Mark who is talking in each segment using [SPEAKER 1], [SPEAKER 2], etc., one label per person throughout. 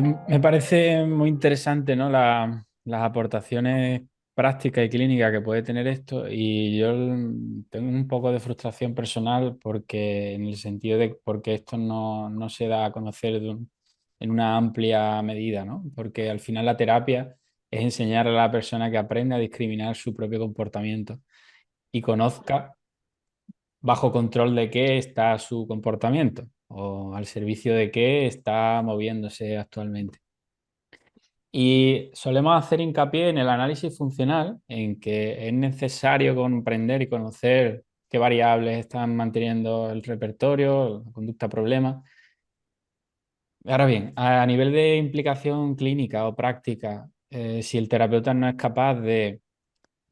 [SPEAKER 1] Me parece muy interesante, ¿no? Las aportaciones prácticas y clínicas que puede tener esto y yo tengo un poco de frustración personal porque en el sentido de porque esto no se da a conocer en una amplia medida, ¿no? Porque al final la terapia es enseñar a la persona que aprenda a discriminar su propio comportamiento y conozca bajo control de qué está su comportamiento o al servicio de qué está moviéndose actualmente. Y solemos hacer hincapié en el análisis funcional, en que es necesario comprender y conocer qué variables están manteniendo el repertorio, la conducta problema. Ahora bien, a nivel de implicación clínica o práctica, si el terapeuta no es capaz de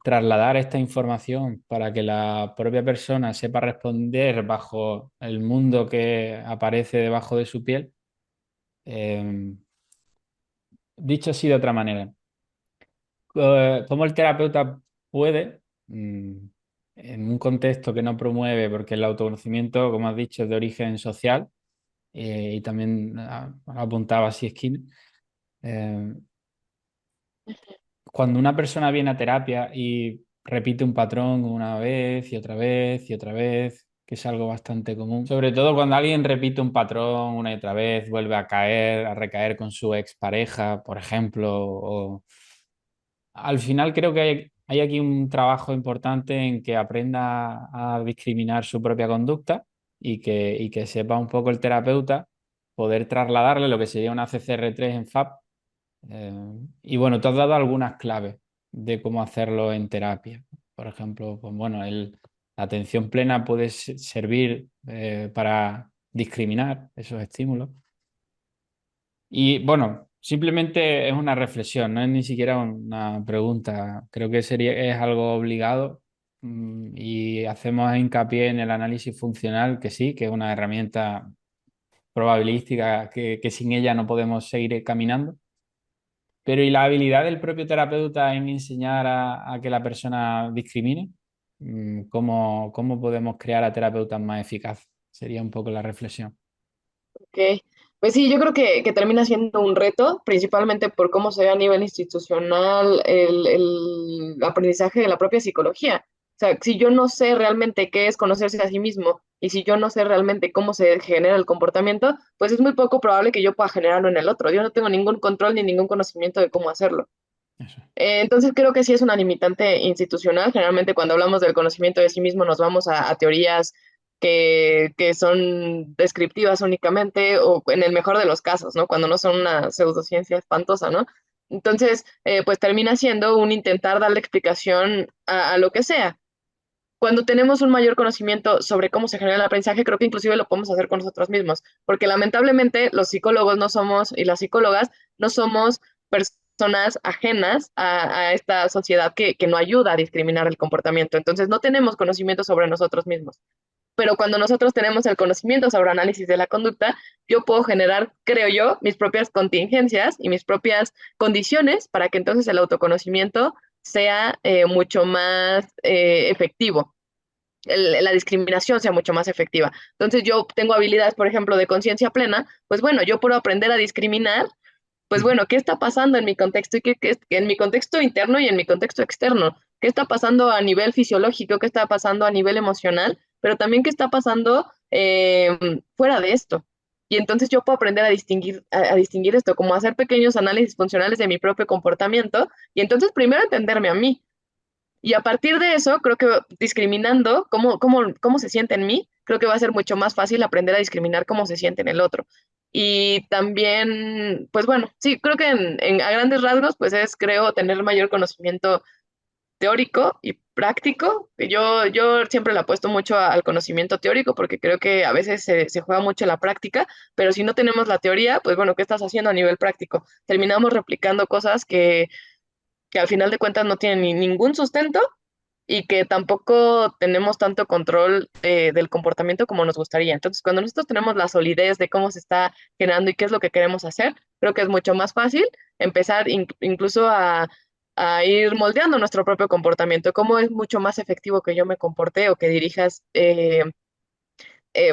[SPEAKER 1] trasladar esta información para que la propia persona sepa responder bajo el mundo que aparece debajo de su piel, eh, dicho así de otra manera. ¿Cómo el terapeuta puede, en un contexto que no promueve, porque el autoconocimiento, como has dicho, es de origen social, y también apuntaba así Skinner, eh, cuando una persona viene a terapia y repite un patrón una vez y otra vez y otra vez, que es algo bastante común, sobre todo cuando alguien repite un patrón una y otra vez, vuelve a caer, a recaer con su expareja, por ejemplo, o al final creo que hay aquí un trabajo importante en que aprenda a discriminar su propia conducta y que sepa un poco el terapeuta poder trasladarle lo que sería una CCR3 en FAP. eh, y bueno, te has dado algunas claves de cómo hacerlo en terapia. Por ejemplo, pues bueno, la atención plena puede servir para discriminar esos estímulos. Y bueno, simplemente es una reflexión, no es ni siquiera una pregunta. Creo que es algo obligado, y hacemos hincapié en el análisis funcional, que sí, que es una herramienta probabilística que sin ella no podemos seguir caminando. Pero ¿y la habilidad del propio terapeuta en enseñar a que la persona discrimine? ¿Cómo podemos crear a terapeutas más eficaces? Sería un poco la reflexión.
[SPEAKER 2] Ok, pues sí, yo creo que termina siendo un reto, principalmente por cómo se ve a nivel institucional el aprendizaje de la propia psicología. O sea, si yo no sé realmente qué es conocerse a sí mismo y si yo no sé realmente cómo se genera el comportamiento, pues es muy poco probable que yo pueda generarlo en el otro. Yo no tengo ningún control ni ningún conocimiento de cómo hacerlo.
[SPEAKER 1] Eso.
[SPEAKER 2] Entonces creo que sí es una limitante institucional. Generalmente cuando hablamos del conocimiento de sí mismo nos vamos a teorías que son descriptivas únicamente o en el mejor de los casos, ¿no? Cuando no son una pseudociencia espantosa, ¿no? Entonces, pues termina siendo un intentar darle explicación a lo que sea. Cuando tenemos un mayor conocimiento sobre cómo se genera el aprendizaje, creo que inclusive lo podemos hacer con nosotros mismos, porque lamentablemente los psicólogos no somos, y las psicólogas no somos personas ajenas a esta sociedad que no ayuda a discriminar el comportamiento. Entonces no tenemos conocimiento sobre nosotros mismos. Pero cuando nosotros tenemos el conocimiento sobre análisis de la conducta, yo puedo generar, creo yo, mis propias contingencias y mis propias condiciones para que entonces el autoconocimiento sea mucho más efectivo, la discriminación sea mucho más efectiva. Entonces yo tengo habilidades, por ejemplo, de conciencia plena, pues bueno, yo puedo aprender a discriminar, pues bueno, ¿qué está pasando en mi contexto y en mi contexto interno y en mi contexto externo? ¿Qué está pasando a nivel fisiológico? ¿Qué está pasando a nivel emocional? Pero también qué está pasando fuera de esto. Y entonces yo puedo aprender a distinguir esto, como hacer pequeños análisis funcionales de mi propio comportamiento y entonces primero entenderme a mí, y a partir de eso, creo que discriminando cómo se siente en mí, creo que va a ser mucho más fácil aprender a discriminar cómo se siente en el otro. Y también, pues bueno, sí, creo que a grandes rasgos, pues es, creo, tener mayor conocimiento teórico y práctico. Yo siempre le apuesto mucho al conocimiento teórico porque creo que a veces se juega mucho la práctica, pero si no tenemos la teoría, pues bueno, ¿qué estás haciendo a nivel práctico? Terminamos replicando cosas que al final de cuentas no tienen ningún sustento y que tampoco tenemos tanto control del comportamiento como nos gustaría. Entonces, cuando nosotros tenemos la solidez de cómo se está generando y qué es lo que queremos hacer, creo que es mucho más fácil empezar incluso a ir moldeando nuestro propio comportamiento, cómo es mucho más efectivo que yo me comporte o que dirijas,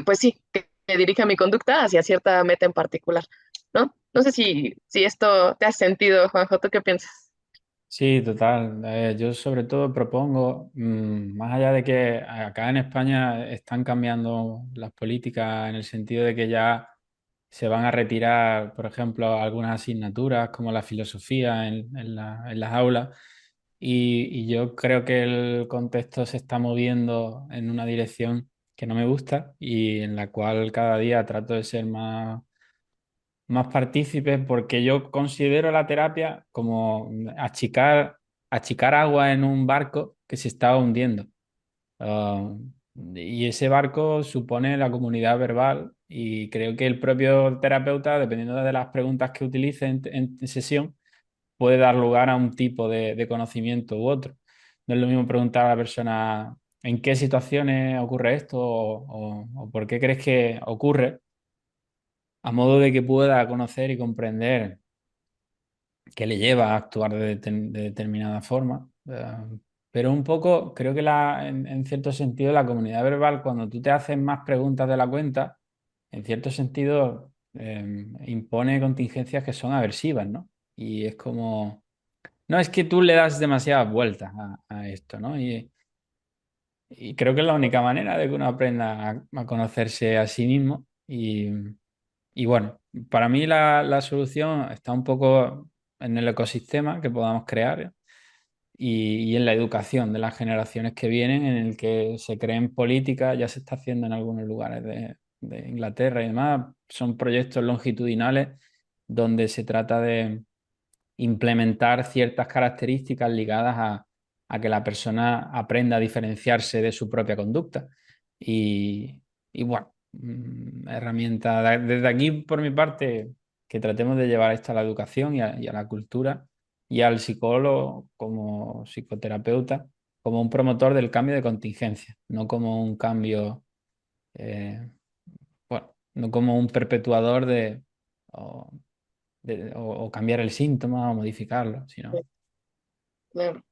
[SPEAKER 2] pues sí, que dirija mi conducta hacia cierta meta en particular. ¿no? No sé si esto te ha sentido, Juanjo, ¿tú qué piensas?
[SPEAKER 1] Sí, total. Yo sobre todo propongo, más allá de que acá en España están cambiando las políticas en el sentido de que ya se van a retirar, por ejemplo, algunas asignaturas como la filosofía en las aulas y yo creo que el contexto se está moviendo en una dirección que no me gusta y en la cual cada día trato de ser más partícipes porque yo considero la terapia como achicar agua en un barco que se está hundiendo. Ah, y ese barco supone la comunidad verbal y creo que el propio terapeuta, dependiendo de las preguntas que utilice en sesión, puede dar lugar a un tipo de conocimiento u otro. No es lo mismo preguntar a la persona en qué situaciones ocurre esto o por qué crees que ocurre, a modo de que pueda conocer y comprender que le lleva a actuar de determinada forma. Pero un poco, creo que en cierto sentido la comunidad verbal, cuando tú te haces más preguntas de la cuenta, en cierto sentido impone contingencias que son aversivas, ¿no? Y es como, no, es que tú le das demasiadas vueltas a esto, ¿no? Y creo que es la única manera de que uno aprenda a conocerse a sí mismo y bueno, para mí la solución está un poco en el ecosistema que podamos crear y en la educación de las generaciones que vienen, en el que se creen políticas, ya se está haciendo en algunos lugares de Inglaterra y demás, son proyectos longitudinales donde se trata de implementar ciertas características ligadas a que la persona aprenda a diferenciarse de su propia conducta. Y bueno, herramienta. Desde aquí, por mi parte, que tratemos de llevar esto a la educación y a la cultura y al psicólogo como psicoterapeuta, como un promotor del cambio de contingencia, no como un cambio, eh, bueno, no como un perpetuador o, o cambiar el síntoma o modificarlo, sino
[SPEAKER 2] Claro.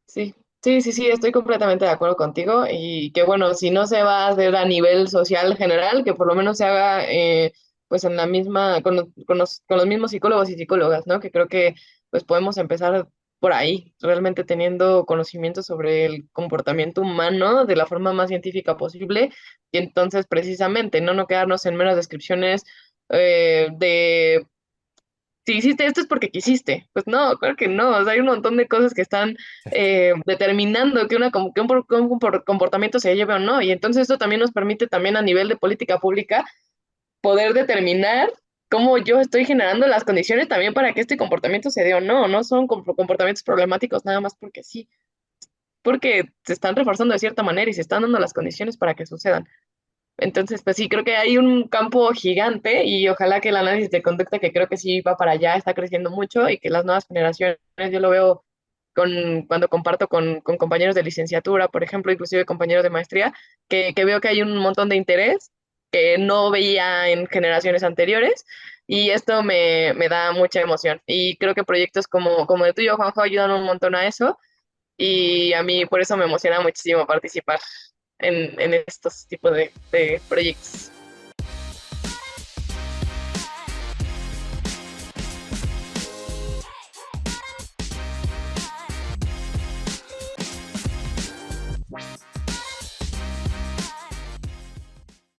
[SPEAKER 2] Sí, sí, estoy completamente de acuerdo contigo y que bueno, si no se va a hacer a nivel social general, que por lo menos se haga pues en la misma, con los mismos psicólogos y psicólogas, ¿no? Que creo que pues podemos empezar por ahí, realmente teniendo conocimiento sobre el comportamiento humano de la forma más científica posible y entonces precisamente no quedarnos en meras descripciones de si hiciste esto es porque quisiste. Pues no, claro que no. O sea, hay un montón de cosas que están determinando que, que un comportamiento se lleve o no. Y entonces esto también nos permite también a nivel de política pública poder determinar cómo yo estoy generando las condiciones también para que este comportamiento se dé o no. No son comportamientos problemáticos nada más porque sí, porque se están reforzando de cierta manera y se están dando las condiciones para que sucedan. Entonces, pues sí, creo que hay un campo gigante y ojalá que el análisis de conducta, que creo que sí va para allá, está creciendo mucho y que las nuevas generaciones, yo lo veo cuando comparto con compañeros de licenciatura, por ejemplo, inclusive compañeros de maestría, que veo que hay un montón de interés que no veía en generaciones anteriores y esto me da mucha emoción. Y creo que proyectos como el tuyo, Juanjo, ayudan un montón a eso y a mí por eso me emociona muchísimo participar en estos tipos de proyectos.